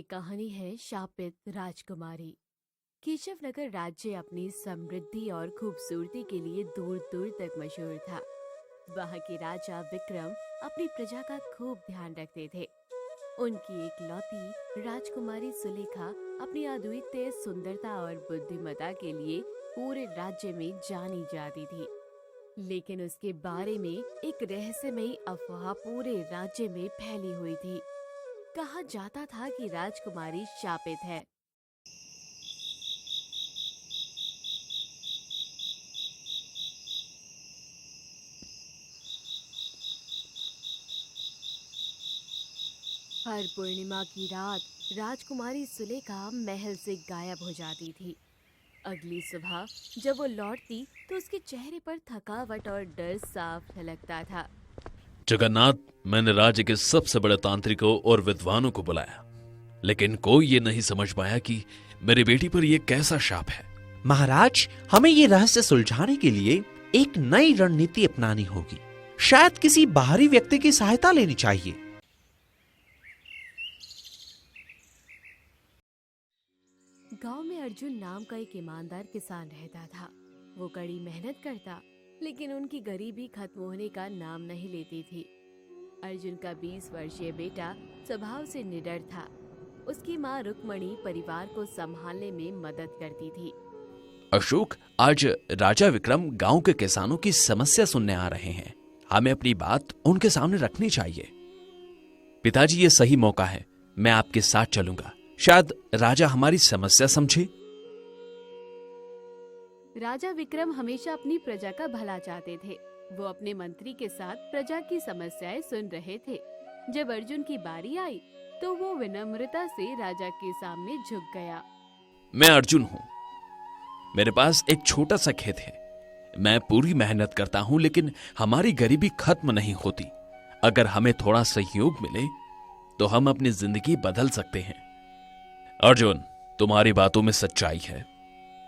की कहानी है शापित राजकुमारी। केशवनगर राज्य अपनी समृद्धि और खूबसूरती के लिए दूर दूर तक मशहूर था। वहाँ के राजा विक्रम अपनी प्रजा का खूब ध्यान रखते थे। उनकी एकलौती राजकुमारी सुलेखा अपनी अद्वितीय सुंदरता और बुद्धिमत्ता के लिए पूरे राज्य में जानी जाती थी। लेकिन उसके बारे में एक रहस्यमयी अफवाह पूरे राज्य में फैली हुई थी। कहा जाता था कि राजकुमारी शापित है। हर पूर्णिमा की रात राजकुमारी सुलेखा महल से गायब हो जाती थी। अगली सुबह जब वो लौटती तो उसके चेहरे पर थकावट और डर साफ झलकता था। जगन्नाथ, मैंने राज्य के सबसे बड़े तांत्रिकों और विद्वानों को बुलाया, लेकिन कोई ये नहीं समझ पाया कि मेरी बेटी पर यह कैसा शाप है। महाराज, हमें ये रहस्य सुलझाने के लिए एक नई रणनीति अपनानी होगी। शायद किसी बाहरी व्यक्ति की सहायता लेनी चाहिए। गांव में अर्जुन नाम का एक ईमानदार किसान रहता था। वो कड़ी मेहनत करता, लेकिन उनकी गरीबी खत्म होने का नाम नहीं लेती थी। अर्जुन का 20 वर्षीय बेटा स्वभाव से निडर था। उसकी माँ रुक्मणी परिवार को संभालने में मदद करती थी। अशोक, आज राजा विक्रम गांव के किसानों की समस्या सुनने आ रहे हैं। हमें अपनी बात उनके सामने रखनी चाहिए। पिताजी, ये सही मौका है। मैं आपके साथ चलूंगा। शायद राजा हमारी समस्या समझे। राजा विक्रम हमेशा अपनी प्रजा का भला चाहते थे। वो अपने मंत्री के साथ प्रजा की समस्याएं सुन रहे थे। जब अर्जुन की बारी आई तो वो विनम्रता से राजा के सामने झुक गया। मैं अर्जुन हूं। मेरे पास एक छोटा सा खेत है। मैं पूरी मेहनत करता हूं, लेकिन हमारी गरीबी खत्म नहीं होती। अगर हमें थोड़ा सहयोग मिले तो हम अपनी जिंदगी बदल सकते हैं। अर्जुन, तुम्हारी बातों में सच्चाई है।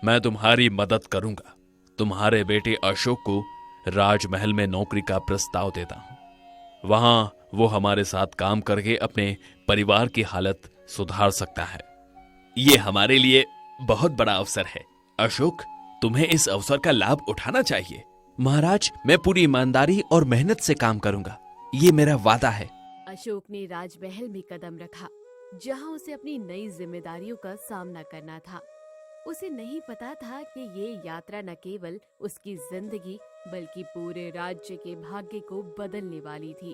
मैं तुम्हारी मदद करूंगा। तुम्हारे बेटे अशोक को राजमहल में नौकरी का प्रस्ताव देता हूं। वहां वो हमारे साथ काम करके अपने परिवार की हालत सुधार सकता है। ये हमारे लिए बहुत बड़ा अवसर है। अशोक, तुम्हें इस अवसर का लाभ उठाना चाहिए। महाराज, मैं पूरी ईमानदारी और मेहनत से काम करूंगा। ये मेरा वादा है। अशोक ने राजमहल में कदम रखा, जहां उसे अपनी नई जिम्मेदारियों का सामना करना था। उसे नहीं पता था कि ये यात्रा न केवल उसकी जिंदगी बल्कि पूरे राज्य के भाग्य को बदलने वाली थी।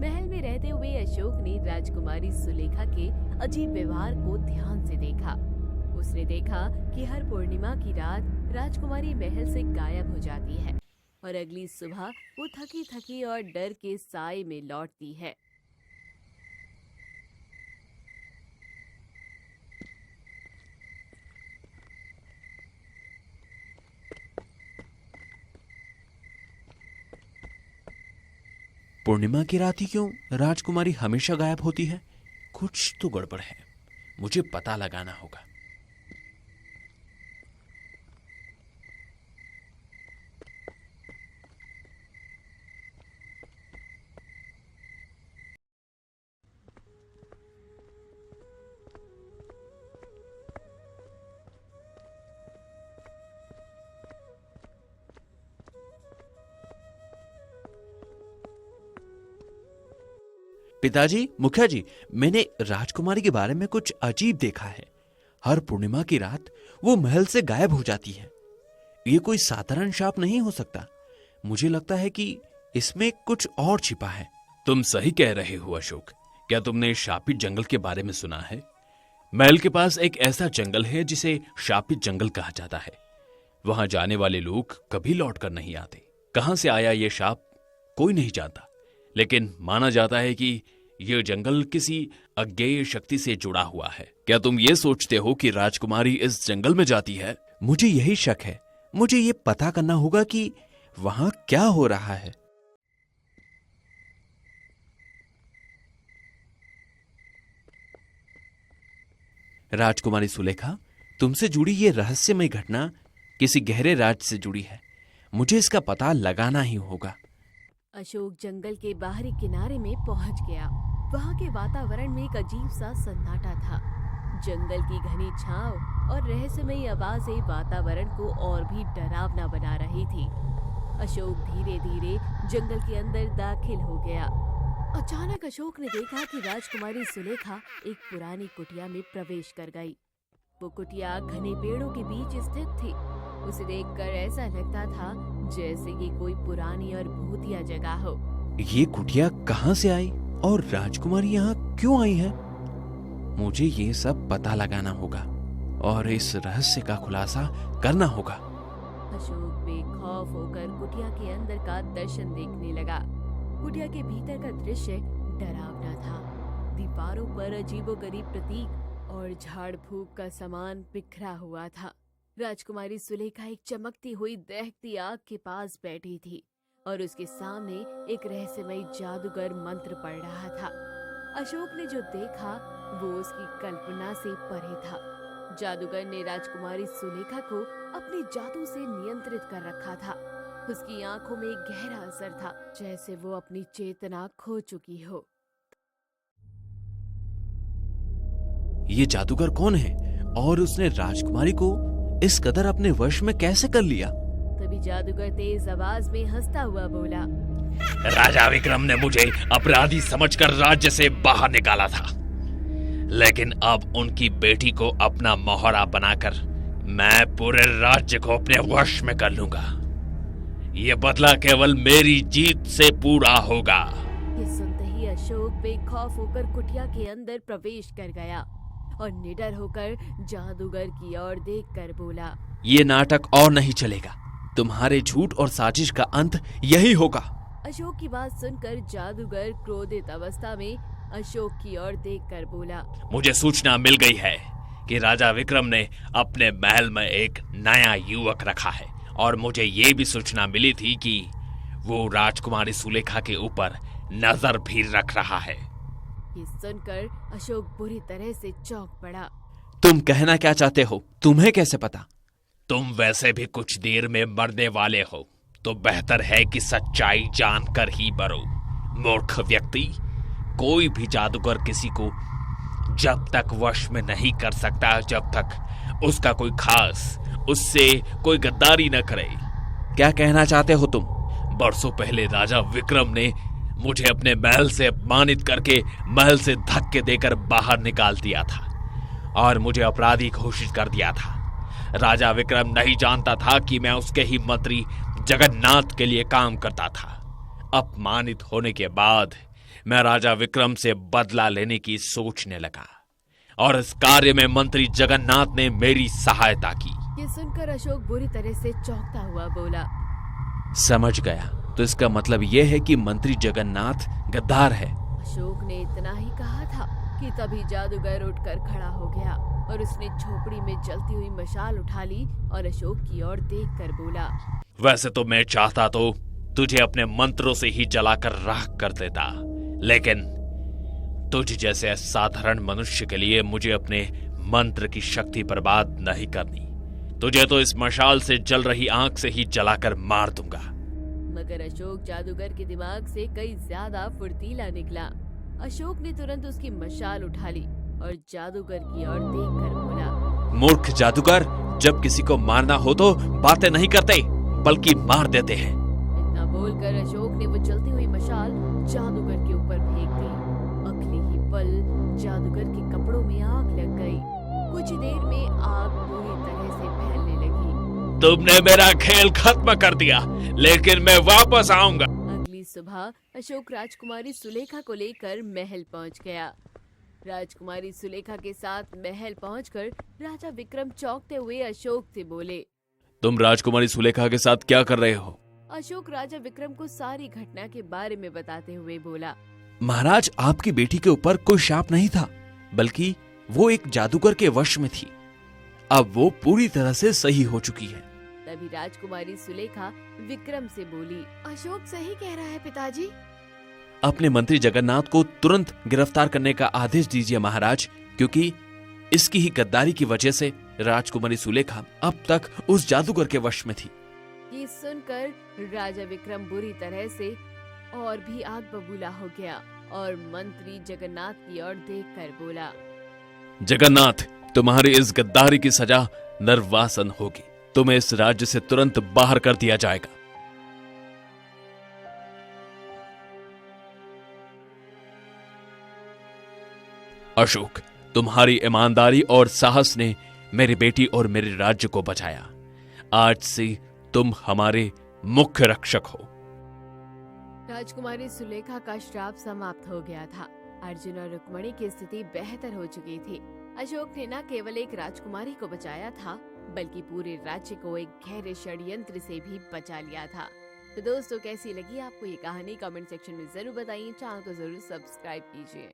महल में रहते हुए अशोक ने राजकुमारी सुलेखा के अजीब व्यवहार को ध्यान से देखा। उसने देखा कि हर पूर्णिमा की रात राजकुमारी महल से गायब हो जाती है और अगली सुबह वो थकी थकी और डर के साए में लौटती है। पूर्णिमा की रात ही क्यों राजकुमारी हमेशा गायब होती है? कुछ तो गड़बड़ है। मुझे पता लगाना होगा। पिताजी, मुखिया जी, मैंने राजकुमारी के बारे में कुछ अजीब देखा है। हर पूर्णिमा की रात वो महल से गायब हो जाती है। ये कोई साधारण शाप नहीं हो सकता। मुझे लगता है कि इसमें कुछ और छिपा है। तुम सही कह रहे हो अशोक। क्या तुमने शापित जंगल के बारे में सुना है? महल के पास एक ऐसा जंगल है जिसे शापित जंगल कहा जाता है। वहां जाने वाले लोग कभी लौटकर नहीं आते। कहां से आया ये शाप कोई नहीं जानता, लेकिन माना जाता है कि यह जंगल किसी अज्ञेय शक्ति से जुड़ा हुआ है। क्या तुम ये सोचते हो कि राजकुमारी इस जंगल में जाती है? मुझे यही शक है। मुझे ये पता करना होगा कि वहां क्या हो रहा है। राजकुमारी सुलेखा, तुमसे जुड़ी ये रहस्यमय घटना किसी गहरे राज से जुड़ी है। मुझे इसका पता लगाना ही होगा। अशोक जंगल के बाहरी किनारे में पहुंच गया। वहां के वातावरण में एक अजीब सा सन्नाटा था। जंगल की घनी छांव और रहस्यमयी आवाजें वातावरण को और भी डरावना बना रही थी। अशोक धीरे धीरे जंगल के अंदर दाखिल हो गया। अचानक अशोक ने देखा कि राजकुमारी सुलेखा एक पुरानी कुटिया में प्रवेश कर गई। वो कुटिया घने पेड़ों के बीच स्थित थी। उसे देखकर ऐसा लगता था जैसे ये कोई पुरानी और भूतिया जगह हो। ये कुटिया कहाँ से आई और राजकुमारी यहाँ क्यों आई है? मुझे ये सब पता लगाना होगा और इस रहस्य का खुलासा करना होगा। अशोक बेखौफ होकर कुटिया के अंदर का दर्शन देखने लगा। कुटिया के भीतर का दृश्य डरावना था। दीवारों पर अजीबोगरीब प्रतीक और झाड़ फूक का सामान बिखरा हुआ था। राजकुमारी सुलेखा एक चमकती हुई दहकती आग के पास बैठी थी और उसके सामने एक रहस्यमयी जादूगर मंत्र पढ़ रहा था। अशोक ने जो देखा वो उसकी कल्पना से परे था। जादूगर ने राजकुमारी सुलेखा को अपने जादू से नियंत्रित कर रखा था। उसकी आंखों में एक गहरा असर था, जैसे वो अपनी चेतना खो चुकी हो। ये जादूगर कौन है और उसने राजकुमारी को इस कदर अपने वश में कैसे कर लिया? तभी जादूगर तेज आवाज में हंसता हुआ बोला, राजा विक्रम ने मुझे अपराधी समझकर राज्य से बाहर निकाला था, लेकिन अब उनकी बेटी को अपना मोहरा बनाकर मैं पूरे राज्य को अपने वश में कर लूंगा। ये बदला केवल मेरी जीत से पूरा होगा। ये सुनते ही अशोक बेखौफ होकर कुटिया के अंदर प्रवेश कर गया और निडर होकर जादूगर की ओर देखकर बोला, ये नाटक और नहीं चलेगा। तुम्हारे झूठ और साजिश का अंत यही होगा। अशोक की बात सुनकर जादूगर क्रोधित अवस्था में अशोक की ओर देखकर बोला, मुझे सूचना मिल गई है कि राजा विक्रम ने अपने महल में एक नया युवक रखा है और मुझे ये भी सूचना मिली थी कि वो राजकुमारी सुलेखा के ऊपर नजर भी रख रहा है। ये सुनकर अशोक बुरी तरह से चौंक पड़ा। तुम कहना क्या चाहते हो? तुम्हें कैसे पता? तुम वैसे भी कुछ देर में मरने वाले हो, तो बेहतर है कि सच्चाई जानकर ही मरो। मूर्ख व्यक्ति, कोई भी जादूगर किसी को जब तक वश में नहीं कर सकता जब तक उसका कोई खास उससे कोई गद्दारी न करे। क्या कहना चाहते हो तुम? बरसों पहले राजा विक्रम ने मुझे अपने महल से अपमानित करके महल से धक्के देकर बाहर निकाल दिया था और मुझे अपराधी घोषित कर दिया था। राजा विक्रम नहीं जानता था कि मैं उसके ही मंत्री जगन्नाथ के लिए काम करता था। अपमानित होने के बाद मैं राजा विक्रम से बदला लेने की सोचने लगा और इस कार्य में मंत्री जगन्नाथ ने मेरी सहायता की। ये सुनकर अशोक बुरी तरह से चौंकता हुआ बोला, समझ गया। तो इसका मतलब यह है कि मंत्री जगन्नाथ गद्दार है। अशोक ने इतना ही कहा था कि तभी जादूगर उठकर खड़ा हो गया और उसने झोपड़ी में जलती हुई मशाल उठा ली और अशोक की ओर देखकर बोला, वैसे तो मैं चाहता तो तुझे अपने मंत्रों से ही जलाकर राख कर देता, लेकिन तुझ जैसे साधारण मनुष्य के लिए मुझे अपने मंत्र की शक्ति बर्बाद नहीं करनी। तुझे तो इस मशाल से जल रही आंख से ही जलाकर मार दूंगा। मगर अशोक जादूगर के दिमाग से कई ज्यादा फुर्तीला निकला। अशोक ने तुरंत उसकी मशाल उठा ली और जादूगर की ओर देखकर बोला, मूर्ख जादूगर, जब किसी को मारना हो तो बातें नहीं करते बल्कि मार देते हैं। इतना बोलकर अशोक ने वो जलती हुई मशाल जादूगर के ऊपर फेंक दी। अगले ही पल जादूगर के कपड़ों में आग लग गई। कुछ देर में आग पूरी तरह से फैलने लगी। तुमने मेरा खेल खत्म कर दिया, लेकिन मैं वापस आऊंगा। अगली सुबह अशोक राजकुमारी सुलेखा को लेकर महल पहुंच गया। राजकुमारी सुलेखा के साथ महल पहुंचकर राजा विक्रम चौंकते हुए अशोक से बोले, तुम राजकुमारी सुलेखा के साथ क्या कर रहे हो? अशोक राजा विक्रम को सारी घटना के बारे में बताते हुए बोला, महाराज, आपकी बेटी के ऊपर कोई शाप नहीं था, बल्कि वो एक जादूगर के वश में थी। अब वो पूरी तरह से सही हो चुकी है। तभी राजकुमारी सुलेखा विक्रम से बोली, अशोक सही कह रहा है पिताजी। अपने मंत्री जगन्नाथ को तुरंत गिरफ्तार करने का आदेश दीजिए महाराज, क्योंकि इसकी ही गद्दारी की वजह से राजकुमारी सुलेखा अब तक उस जादूगर के वश में थी। ये सुनकर राजा विक्रम बुरी तरह से और भी आग बबूला हो गया और मंत्री जगन्नाथ की ओर देखकर बोला, जगन्नाथ, तुम्हारी इस गद्दारी की सजा नरवासन होगी। तुम्हें इस राज्य से तुरंत बाहर कर दिया जाएगा। अशोक, तुम्हारी ईमानदारी और साहस ने मेरी बेटी और मेरे राज्य को बचाया। आज से तुम हमारे मुख्य रक्षक हो। राजकुमारी सुलेखा का श्राप समाप्त हो गया था। अर्जुन और रुक्मणी की स्थिति बेहतर हो चुकी थी। अशोक ने न केवल एक राजकुमारी को बचाया था, बल्कि पूरे राज्य को एक गहरे षड्यंत्र से भी बचा लिया था। तो दोस्तों, कैसी लगी आपको ये कहानी? कमेंट सेक्शन में जरूर बताइए। चैनल को जरूर सब्सक्राइब कीजिए।